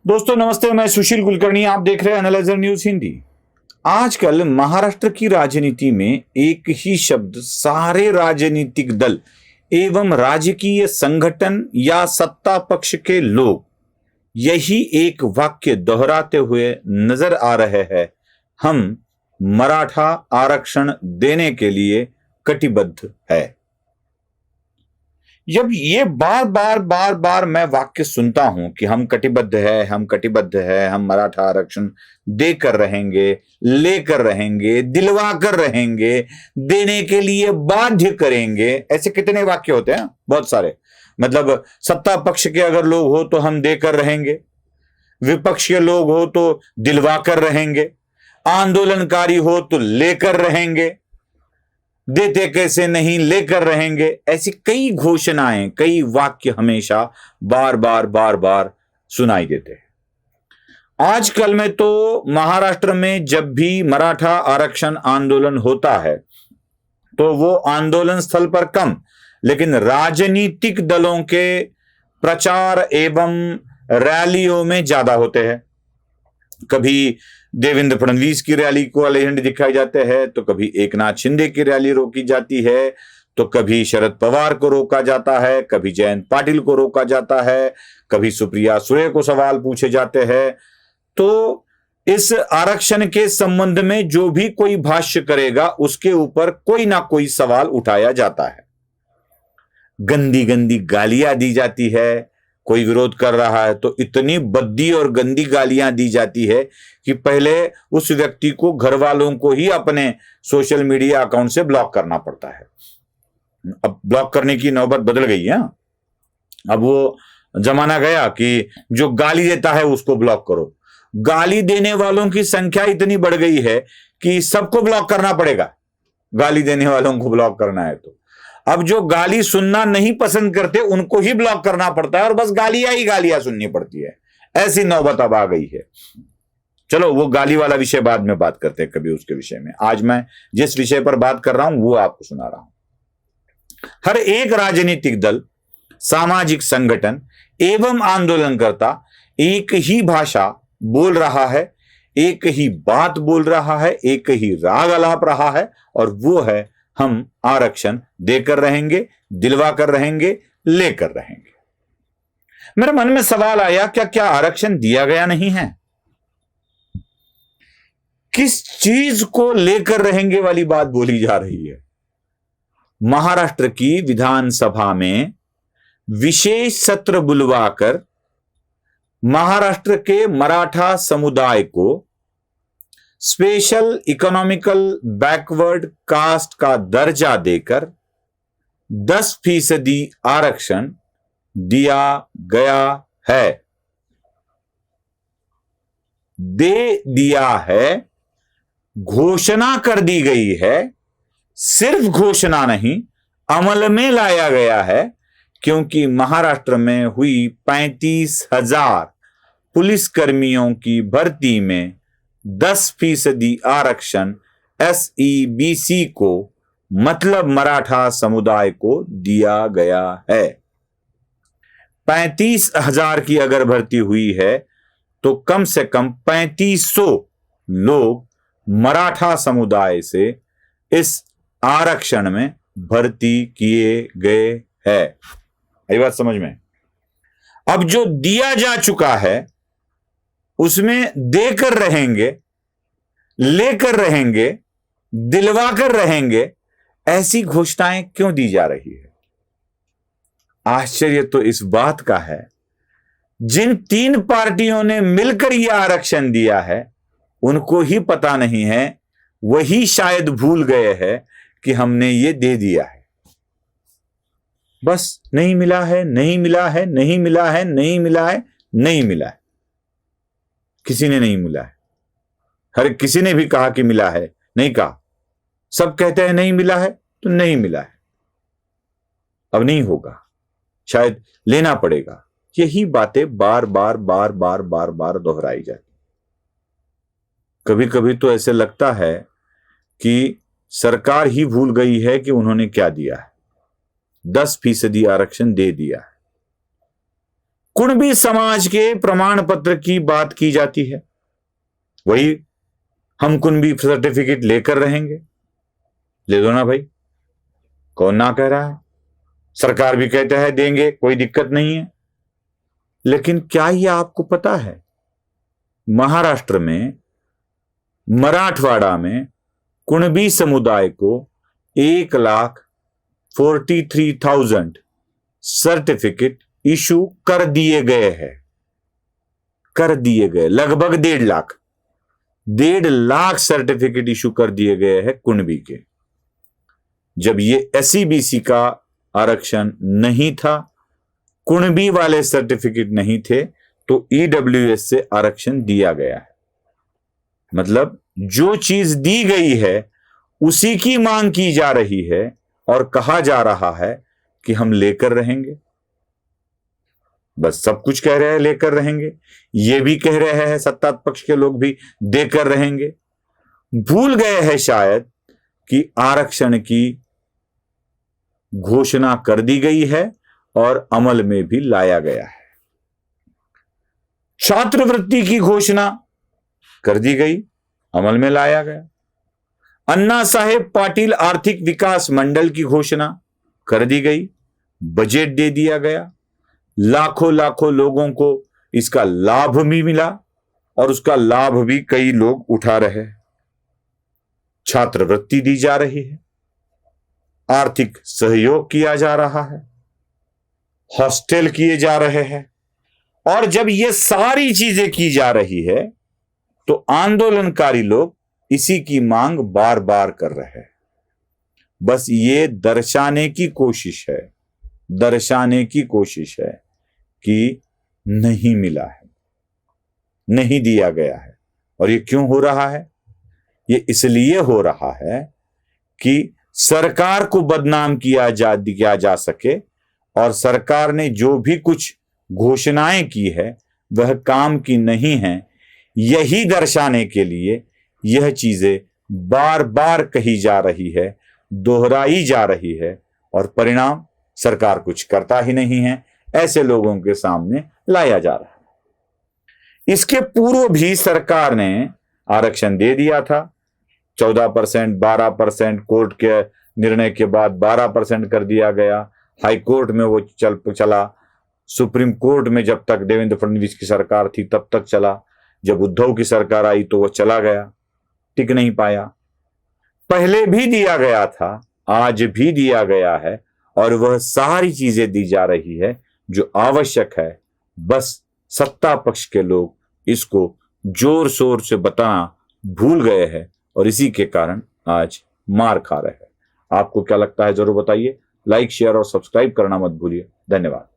दोस्तों नमस्ते, मैं सुशील कुलकर्णी। आप देख रहे हैं एनालाइजर न्यूज हिंदी। आजकल महाराष्ट्र की राजनीति में एक ही शब्द सारे राजनीतिक दल एवं राजकीय संगठन या सत्ता पक्ष के लोग यही एक वाक्य दोहराते हुए नजर आ रहे हैं। हम मराठा आरक्षण देने के लिए कटिबद्ध है। जब ये बार बार मैं वाक्य सुनता हूं कि हम कटिबद्ध है, हम कटिबद्ध है, हम मराठा आरक्षण देकर रहेंगे, लेकर रहेंगे, दिलवा कर रहेंगे, देने के लिए बाध्य करेंगे, ऐसे कितने वाक्य होते हैं, बहुत सारे। मतलब सत्ता पक्ष के अगर लोग हो तो हम देकर रहेंगे, विपक्ष के लोग हो तो दिलवा कर रहेंगे, आंदोलनकारी हो तो लेकर रहेंगे, देते कैसे नहीं लेकर रहेंगे। ऐसी कई घोषणाएं, कई वाक्य हमेशा बार बार सुनाई देते हैं। आजकल में तो महाराष्ट्र में जब भी मराठा आरक्षण आंदोलन होता है तो वो आंदोलन स्थल पर कम, लेकिन राजनीतिक दलों के प्रचार एवं रैलियों में ज्यादा होते हैं। कभी देवेंद्र फडणवीस की रैली को हरे झंडे दिखाए जाते हैं, तो कभी एकनाथ शिंदे की रैली रोकी जाती है, तो कभी शरद पवार को रोका जाता है, कभी जयंत पाटिल को रोका जाता है, कभी सुप्रिया सुळे को सवाल पूछे जाते हैं। तो इस आरक्षण के संबंध में जो भी कोई भाष्य करेगा उसके ऊपर कोई ना कोई सवाल उठाया जाता है। गंदी गंदी गालियां दी जाती है। कोई विरोध कर रहा है तो इतनी भद्दी और गंदी गालियां दी जाती है कि पहले उस व्यक्ति को, घर वालों को ही अपने सोशल मीडिया अकाउंट से ब्लॉक करना पड़ता है। अब ब्लॉक करने की नौबत बदल गई है। अब वो जमाना गया कि जो गाली देता है उसको ब्लॉक करो। गाली देने वालों की संख्या इतनी बढ़ गई है कि सबको ब्लॉक करना पड़ेगा। गाली देने वालों को ब्लॉक करना है तो अब जो गाली सुनना नहीं पसंद करते उनको ही ब्लॉक करना पड़ता है और बस गालियां ही गालियां सुननी पड़ती है। ऐसी नौबत अब आ गई है। चलो वो गाली वाला विषय बाद में बात करते हैं कभी उसके विषय में। आज मैं जिस विषय पर बात कर रहा हूं वो आपको सुना रहा हूं। हर एक राजनीतिक दल, सामाजिक संगठन एवं आंदोलनकर्ता एक ही भाषा बोल रहा है, एक ही बात बोल रहा है, एक ही राग अलाप रहा है, और वो है हम आरक्षण देकर रहेंगे, दिलवा कर रहेंगे, लेकर रहेंगे। मेरे मन में सवाल आया, क्या आरक्षण दिया गया नहीं है? किस चीज को लेकर रहेंगे वाली बात बोली जा रही है। महाराष्ट्र की विधानसभा में विशेष सत्र बुलवाकर महाराष्ट्र के मराठा समुदाय को स्पेशल इकोनॉमिकल बैकवर्ड कास्ट का दर्जा देकर 10% आरक्षण दिया गया है। दे दिया है, घोषणा कर दी गई है। सिर्फ घोषणा नहीं, अमल में लाया गया है, क्योंकि महाराष्ट्र में हुई 35,000 पुलिसकर्मियों की भर्ती में 10% आरक्षण SEBC को, मतलब मराठा समुदाय को दिया गया है। 35,000 की अगर भर्ती हुई है तो कम से कम 3500 लोग मराठा समुदाय से इस आरक्षण में भर्ती किए गए हैं। ये बात समझ में? अब जो दिया जा चुका है उसमें देकर रहेंगे, लेकर रहेंगे, दिलवा कर रहेंगे, ऐसी घोषणाएं क्यों दी जा रही है? आश्चर्य तो इस बात का है, जिन 3 पार्टियों ने मिलकर यह आरक्षण दिया है उनको ही पता नहीं है, वही शायद भूल गए हैं कि हमने ये दे दिया है। बस नहीं मिला है, नहीं मिला है, नहीं मिला है, नहीं मिला है, नहीं मिला है। किसी ने नहीं मिला है। हर किसी ने भी कहा कि मिला है, नहीं कहा। सब कहते हैं नहीं मिला है तो नहीं मिला है। अब नहीं होगा, शायद लेना पड़ेगा। यही बातें बार बार दोहराई जाती। कभी कभी तो ऐसे लगता है कि सरकार ही भूल गई है कि उन्होंने क्या दिया है। 10% आरक्षण दे दिया है। कुणबी समाज के प्रमाण पत्र की बात की जाती है, वही हम कुणबी सर्टिफिकेट लेकर रहेंगे। ले दो ना भाई, कौन ना कह रहा है, सरकार भी कहता है देंगे, कोई दिक्कत नहीं है। लेकिन क्या ये आपको पता है, महाराष्ट्र में मराठवाड़ा में कुणबी समुदाय को 1,43,000 सर्टिफिकेट इशू कर दिए गए हैं, कर दिए गए, लगभग 1.5 लाख सर्टिफिकेट इशू कर दिए गए हैं कुणबी के। जब ये SEBC का आरक्षण नहीं था, कुणबी वाले सर्टिफिकेट नहीं थे, तो EWS से आरक्षण दिया गया है। मतलब जो चीज दी गई है उसी की मांग की जा रही है और कहा जा रहा है कि हम लेकर रहेंगे। बस सब कुछ कह रहे हैं लेकर रहेंगे, ये भी कह रहे हैं सत्ता पक्ष के लोग भी देकर रहेंगे। भूल गए हैं शायद कि आरक्षण की घोषणा कर दी गई है और अमल में भी लाया गया है। छात्रवृत्ति की घोषणा कर दी गई, अमल में लाया गया। अन्ना साहेब पाटिल आर्थिक विकास मंडल की घोषणा कर दी गई, बजट दे दिया गया, लाखों लाखों लोगों को इसका लाभ भी मिला और उसका लाभ भी कई लोग उठा रहे हैं। छात्रवृत्ति दी जा रही है, आर्थिक सहयोग किया जा रहा है, हॉस्टल किए जा रहे हैं। और जब ये सारी चीजें की जा रही है तो आंदोलनकारी लोग इसी की मांग बार बार कर रहे हैं। बस ये दर्शाने की कोशिश है, दर्शाने की कोशिश है कि नहीं मिला है, नहीं दिया गया है। और ये क्यों हो रहा है? ये इसलिए हो रहा है कि सरकार को बदनाम किया जा सके और सरकार ने जो भी कुछ घोषणाएं की है वह काम की नहीं है, यही दर्शाने के लिए यह चीजें बार बार कही जा रही है, दोहराई जा रही है और परिणाम सरकार कुछ करता ही नहीं है, ऐसे लोगों के सामने लाया जा रहा है। इसके पूर्व भी सरकार ने आरक्षण दे दिया था, 14%, 12%, कोर्ट के निर्णय के बाद 12% कर दिया गया। हाई कोर्ट में वो चला, सुप्रीम कोर्ट में जब तक देवेंद्र फडणवीस की सरकार थी तब तक चला, जब उद्धव की सरकार आई तो वो चला गया, टिक नहीं पाया। पहले भी दिया गया था, आज भी दिया गया है और वह सारी चीजें दी जा रही है जो आवश्यक है। बस सत्ता पक्ष के लोग इसको जोर शोर से बताना भूल गए हैं और इसी के कारण आज मार खा रहे हैं। आपको क्या लगता है जरूर बताइए, लाइक शेयर और सब्सक्राइब करना मत भूलिए। धन्यवाद।